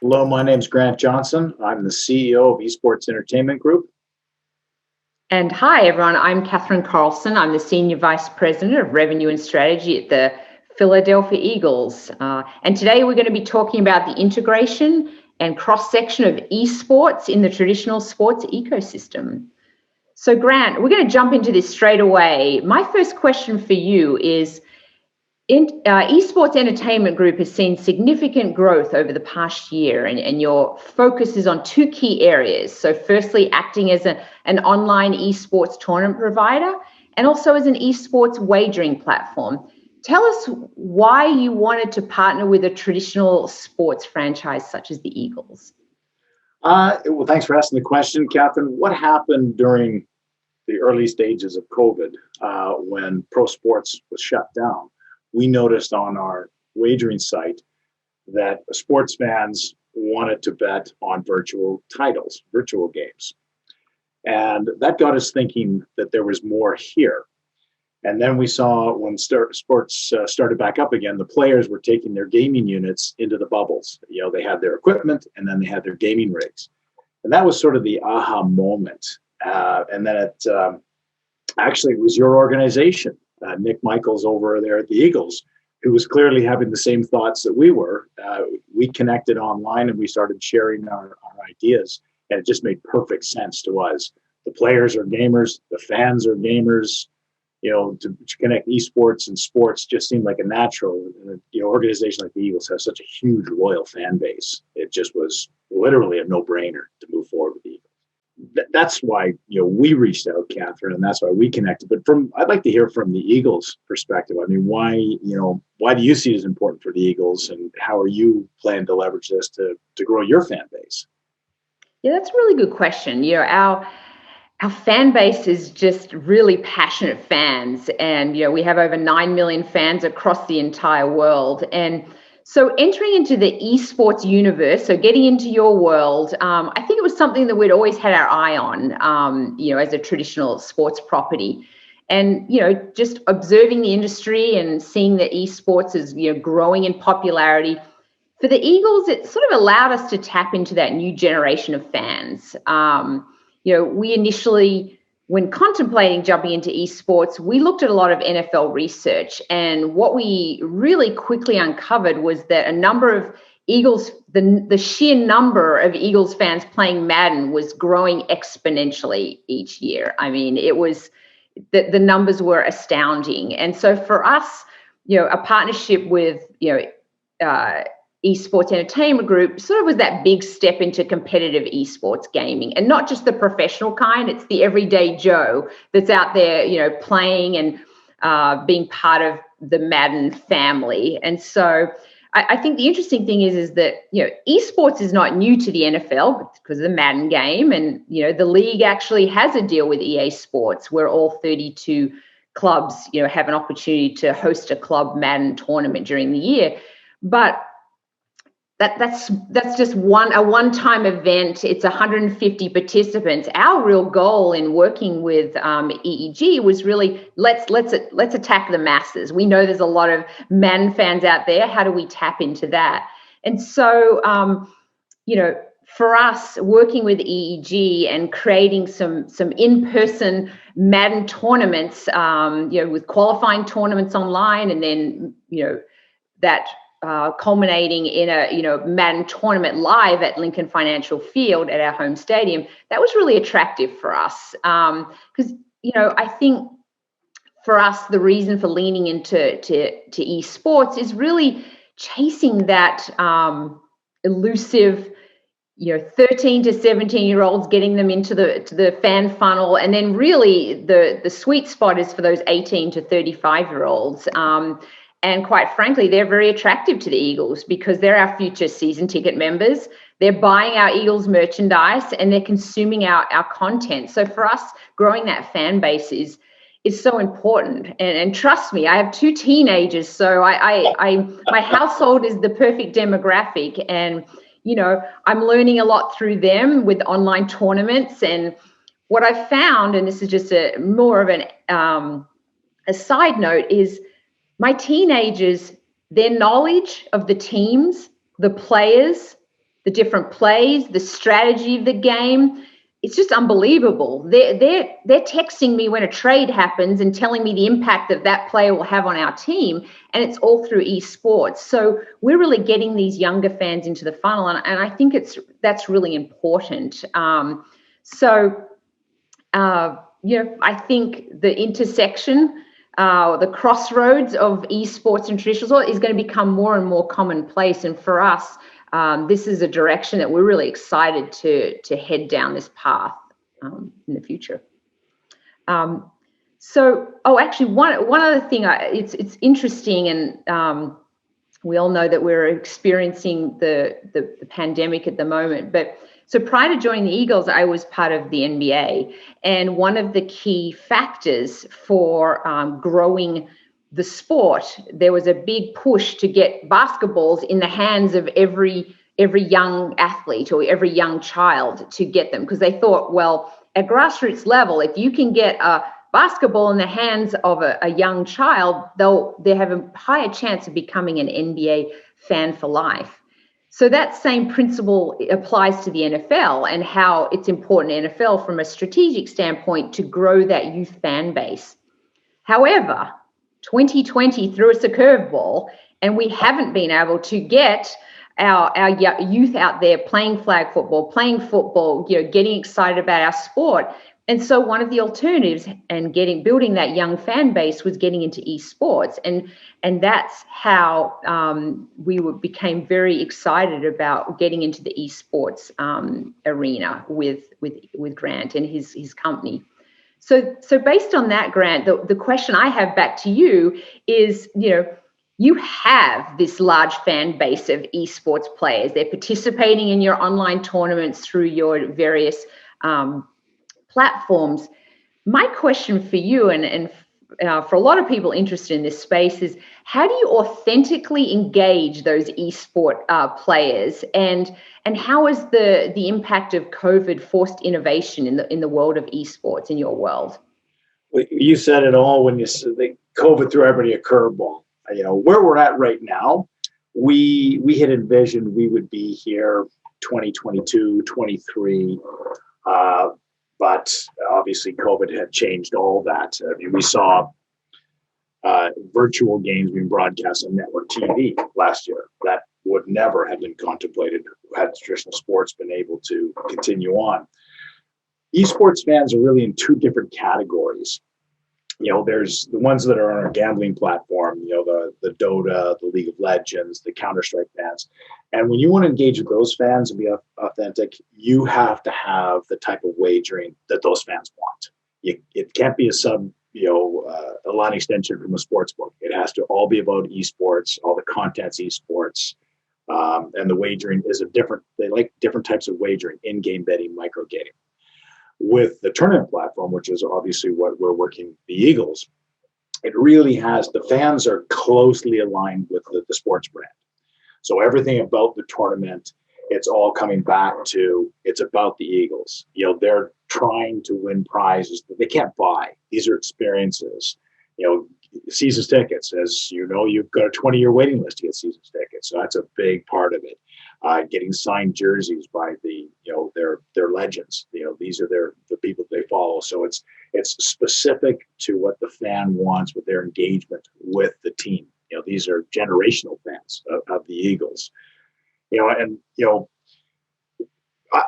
Hello, my name is Grant Johnson. I'm the CEO of Esports Entertainment Group. And hi, everyone. I'm Catherine Carlson. I'm the Senior Vice President of Revenue and Strategy at the Philadelphia Eagles. And today we're going to be talking about the integration and cross-section of esports in the traditional sports ecosystem. So Grant, we're going to jump into this straight away. My first question for you is, Esports Entertainment Group has seen significant growth over the past year, and your focus is on two key areas. So firstly, acting as an online esports tournament provider and also as an esports wagering platform. Tell us why you wanted to partner with a traditional sports franchise such as the Eagles. Well, thanks for asking the question, Catherine. What happened during the early stages of COVID when pro sports was shut down? We noticed on our wagering site that sports fans wanted to bet on virtual titles, virtual games. And that got us thinking that there was more here. And then we saw when sports started back up again, the players were taking their gaming units into the bubbles. They had their equipment and then they had their gaming rigs. And that was sort of the aha moment. And then it was your organization. Nick Michaels over there at the Eagles, who was clearly having the same thoughts that we were. We connected online and we started sharing our ideas, and it just made perfect sense to us. The players are gamers, the fans are gamers. To connect esports and sports just seemed like a natural. And organization like the Eagles has such a huge loyal fan base. It just was literally a no-brainer to move forward with the Eagles. That's why we reached out, Catherine, and that's why we connected. But I'd like to hear from the Eagles' perspective. I mean, why do you see it as important for the Eagles, and how are you planning to leverage this to grow your fan base? Yeah, that's a really good question. Our fan base is just really passionate fans, and we have over 9 million fans across the entire world. And so entering into the esports universe, so getting into your world, I think it was something that we'd always had our eye on, as a traditional sports property. And, just observing the industry and seeing that esports is, growing in popularity. For the Eagles, it sort of allowed us to tap into that new generation of fans. We initially, when contemplating jumping into esports, we looked at a lot of NFL research, and what we really quickly uncovered was that a number of Eagles, the sheer number of Eagles fans playing Madden was growing exponentially each year. I mean, it was the numbers were astounding. And so for us, a partnership with Esports Entertainment Group sort of was that big step into competitive esports gaming, and not just the professional kind. It's the everyday Joe that's out there, playing and being part of the Madden family. And so I think the interesting thing is that, esports is not new to the NFL because of the Madden game. And, the league actually has a deal with EA Sports where all 32 clubs, have an opportunity to host a club Madden tournament during the year. But that's just a one-time event. It's 150 participants. Our real goal in working with EEG was really let's attack the masses. We know there's a lot of Madden fans out there. How do we tap into that? And so, for us, working with EEG and creating some in-person Madden tournaments, with qualifying tournaments online, and then that. Culminating in a Madden tournament live at Lincoln Financial Field at our home stadium, that was really attractive for us. Because I think for us, the reason for leaning into esports is really chasing that elusive 13 to 17-year-olds, getting them into the fan funnel, and then really the sweet spot is for those 18 to 35-year-olds. And quite frankly, they're very attractive to the Eagles because they're our future season ticket members. They're buying our Eagles merchandise and they're consuming our content. So for us, growing that fan base is so important. And trust me, I have 2 teenagers, so my household is the perfect demographic. And I'm learning a lot through them with online tournaments. And what I found, and this is just more of a side note, is my teenagers, their knowledge of the teams, the players, the different plays, the strategy of the game. It's just unbelievable. They're texting me when a trade happens and telling me the impact that that player will have on our team, and it's all through esports. So we're really getting these younger fans into the funnel, and I think that's really important. I think the intersection, the crossroads of esports and traditional sport is going to become more and more commonplace, and for us, this is a direction that we're really excited to head down this path in the future. Actually, one other thing, it's interesting, and we all know that we're experiencing the pandemic at the moment. But so prior to joining the Eagles, I was part of the NBA, and one of the key factors for growing the sport, there was a big push to get basketballs in the hands of every young athlete or every young child, to get them, because they thought, well, at grassroots level, if you can get a basketball in the hands of a young child, they have a higher chance of becoming an NBA fan for life. So that same principle applies to the NFL, and how it's important in NFL from a strategic standpoint to grow that youth fan base. However, 2020 threw us a curveball, and we haven't been able to get our youth out there playing flag football, playing football, getting excited about our sport. And so one of the alternatives and building that young fan base was getting into esports, and that's how we became very excited about getting into the esports arena with Grant and his company. So based on that, Grant, the question I have back to you is, you have this large fan base of esports players. They're participating in your online tournaments through your various platforms. My question for you and for a lot of people interested in this space is, how do you authentically engage those esport players, and how has the impact of COVID forced innovation in the world of esports in your world? Well, you said it all when you said that COVID threw everybody a curveball. Where we're at right now, we had envisioned we would be here 2022, 23. But obviously COVID had changed all that. I mean, we saw virtual games being broadcast on network TV last year. That would never have been contemplated had traditional sports been able to continue on. Esports fans are really in two different categories. There's the ones that are on our gambling platform, the Dota, the League of Legends, the Counter-Strike fans. And when you want to engage with those fans and be authentic, you have to have the type of wagering that those fans want. It can't be a line extension from a sports book. It has to all be about esports, all the content's esports. And the wagering is they like different types of wagering, in-game betting, micro-gaming. With the tournament platform, which is obviously what we're working the Eagles, it really has, the fans are closely aligned with the sports brand. So everything about the tournament, it's all coming back to, it's about the Eagles. They're trying to win prizes that they can't buy. These are experiences. Seasons tickets, as you know, you've got a 20-year waiting list to get seasons tickets. So that's a big part of it. Getting signed jerseys by their legends. These are the people they follow. So it's specific to what the fan wants with their engagement with the team. These are generational fans of the Eagles.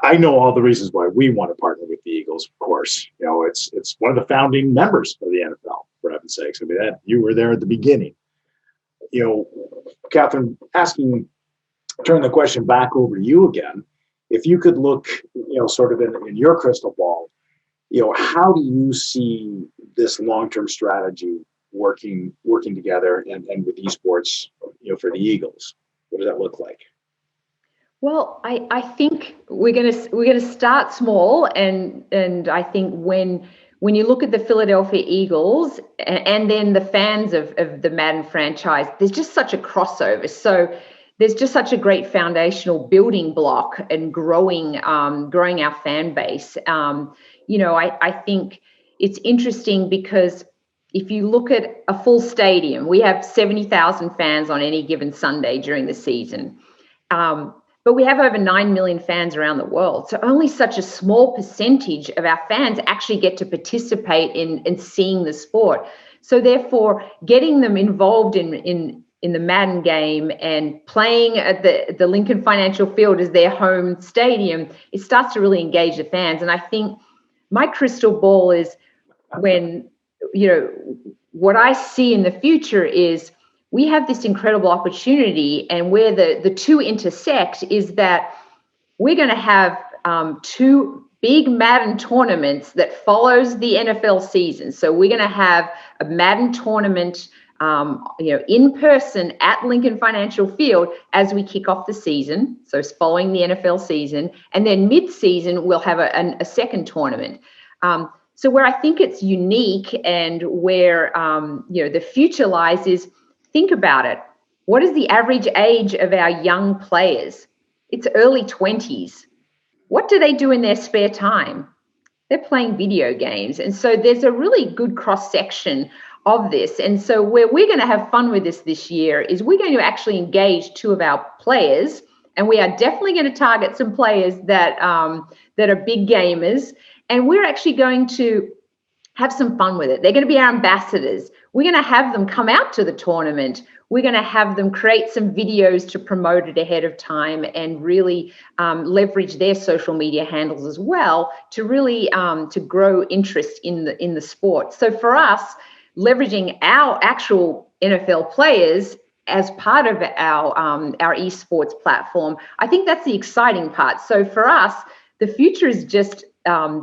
I know all the reasons why we want to partner with the Eagles. Of course, it's one of the founding members of the NFL. For heaven's sakes, I mean, you were there at the beginning. Catherine, turn the question back over to you again. If you could look, sort of in your crystal ball, how do you see this long-term strategy working together and with esports, for the Eagles? What does that look like? Well, I think we're gonna start small, and I think when you look at the Philadelphia Eagles and then the fans of the Madden franchise, there's just such a crossover. So there's just such a great foundational building block and growing our fan base. I think it's interesting because if you look at a full stadium, we have 70,000 fans on any given Sunday during the season. but we have over 9 million fans around the world. So only such a small percentage of our fans actually get to participate in seeing the sport. So therefore, getting them involved in the Madden game and playing at the Lincoln Financial Field as their home stadium, it starts to really engage the fans. And I think my crystal ball is when, what I see in the future is we have this incredible opportunity, and where the two intersect is that we're going to have two big Madden tournaments that follows the NFL season. So we're going to have a Madden tournament in person at Lincoln Financial Field as we kick off the season. So it's following the NFL season. And then mid-season, we'll have a second tournament. So where I think it's unique and where, the future lies is, think about it. What is the average age of our young players? It's early 20s. What do they do in their spare time? They're playing video games. And so there's a really good cross-section of this. And so where we're going to have fun with this year is we're going to actually engage two of our players, and we are definitely going to target some players that are big gamers, and we're actually going to have some fun with it. They're going to be our ambassadors. We're going to have them come out to the tournament. We're going to have them create some videos to promote it ahead of time and really leverage their social media handles as well to really to grow interest in the sport. So for us, leveraging our actual NFL players as part of our esports platform, I think that's the exciting part. So for us, the future is just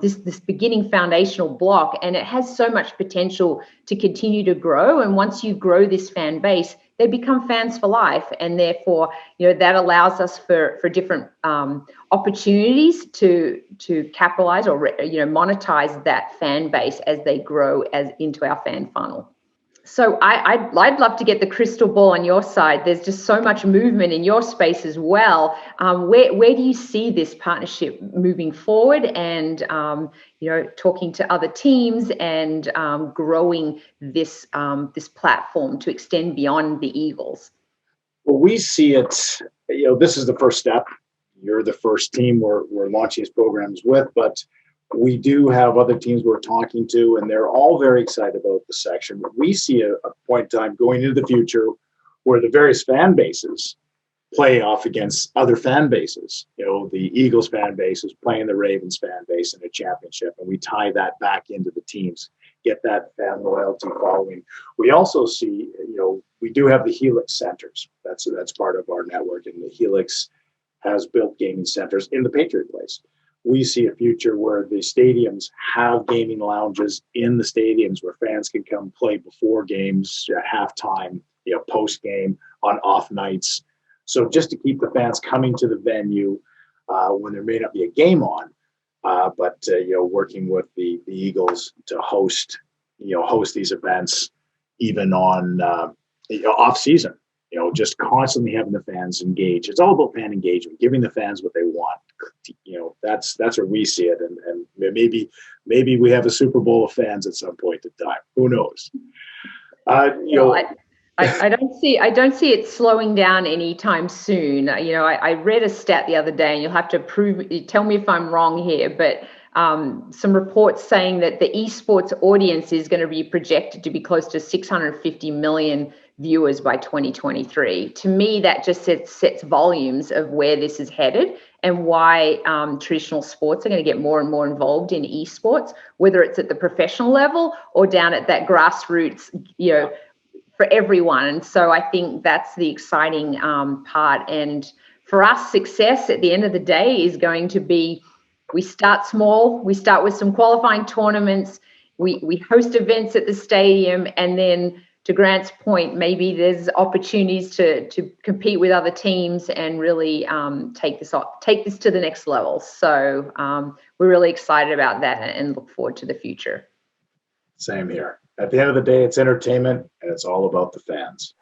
this beginning foundational block, and it has so much potential to continue to grow. And once you grow this fan base, they become fans for life, and therefore, that allows us for different opportunities to capitalize or monetize that fan base as they grow into our fan funnel. So I'd love to get the crystal ball on your side. There's just so much movement in your space as well. Where do you see this partnership moving forward, and talking to other teams and growing this platform to extend beyond the Eagles? Well, we see it. This is the first step. You're the first team we're launching these programs with, but we do have other teams we're talking to, and they're all very excited about the section. We see a point in time going into the future where the various fan bases play off against other fan bases. The Eagles fan base is playing the Ravens fan base in a championship, and we tie that back into the teams, get that fan loyalty following. We also see, we do have the Helix centers. That's part of our network, and the Helix has built gaming centers in the Patriot Place. We see a future where the stadiums have gaming lounges in the stadiums where fans can come play before games, at halftime, post game, on off nights. So just to keep the fans coming to the venue when there may not be a game on, but working with the Eagles to host these events even on off season. Just constantly having the fans engage. It's all about fan engagement, giving the fans what they want. That's where we see it, and maybe we have a Super Bowl of fans at some point in time. Who knows? I don't see it slowing down anytime soon. I read a stat the other day, and you'll have to tell me if I'm wrong here, but some reports saying that the esports audience is going to be projected to be close to 650 million viewers by 2023. To me, that just sets volumes of where this is headed and why traditional sports are going to get more and more involved in esports, whether it's at the professional level or down at that grassroots, for everyone. And so I think that's the exciting part. And for us, success at the end of the day is going to be, we start small, we start with some qualifying tournaments, we host events at the stadium, and then to Grant's point, maybe there's opportunities to compete with other teams and really take this to the next level. So we're really excited about that and look forward to the future. Same here. At the end of the day, it's entertainment, and it's all about the fans.